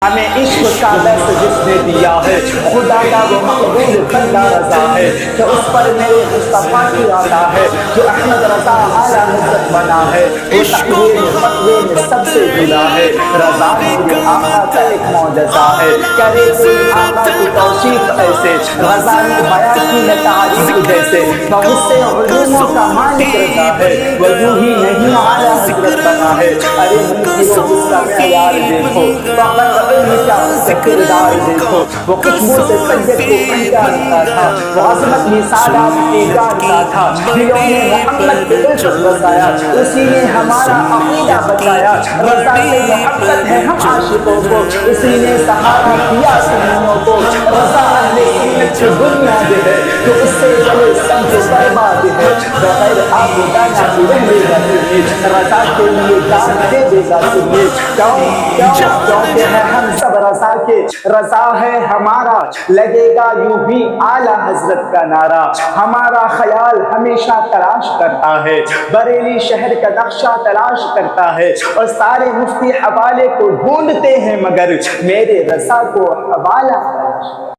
ہمیں عشق کا درس جس نے دیا ہے، خدا کا وہ مقبول بندہ رضا ہے، کہ اس پر میرے مصطفیٰ کی عطا ہے، جو احمد رضا اعلیٰ حضرت بنا ہے، وہ تقوی میں فتوے میں سب سے جدا ہے، رضا میرے آقا کا ایک معجزہ ہے، کرے کوئی آقا کی توصیف ایسے، رضا نے بیاں کی ہے تعریف جیسے، بہت سے علوموں کا مالک رضا ہے، وہ یوں ہی نہیں اعلیٰ حضرت بنا ہے، ارے منکروں جس کا معیار دیکھو، فقط علم کا اس کا کردار دیکھو، وہ خوشبو سے طیب کو پہچانتا تھا، وہ عظمت ہی سادات کی جانتا تھا، دلوں میں محمد کی الفت بسایا، اسی نے ہمارا عقیدہ بچایا، رضا سے محبت ہے ہم عاشقوں کو، اسی نے سہارا دیا سنیوں کو، رضا اہل سنت کی بنیاد ہے، جو اس سے چلے سمجھو برباد ہے، بغیر آب و دانہ کی رہ لے گا سنیے، رضا کے لیے جان دے دے گا سنیے، کیونکہ ہے ہم سب رضا کے، رضا ہے ہمارا، لگے گا یوں بھی اعلیٰ حضرت کا نعرہ، ہمارا خیال ہمیشہ تلاش کرتا ہے، بریلی شہر کا نقشہ تلاش کرتا ہے، اور سارے مفتی حوالے کو ڈھونڈتے ہیں مگر میرے رضا کو حوالہ تلاش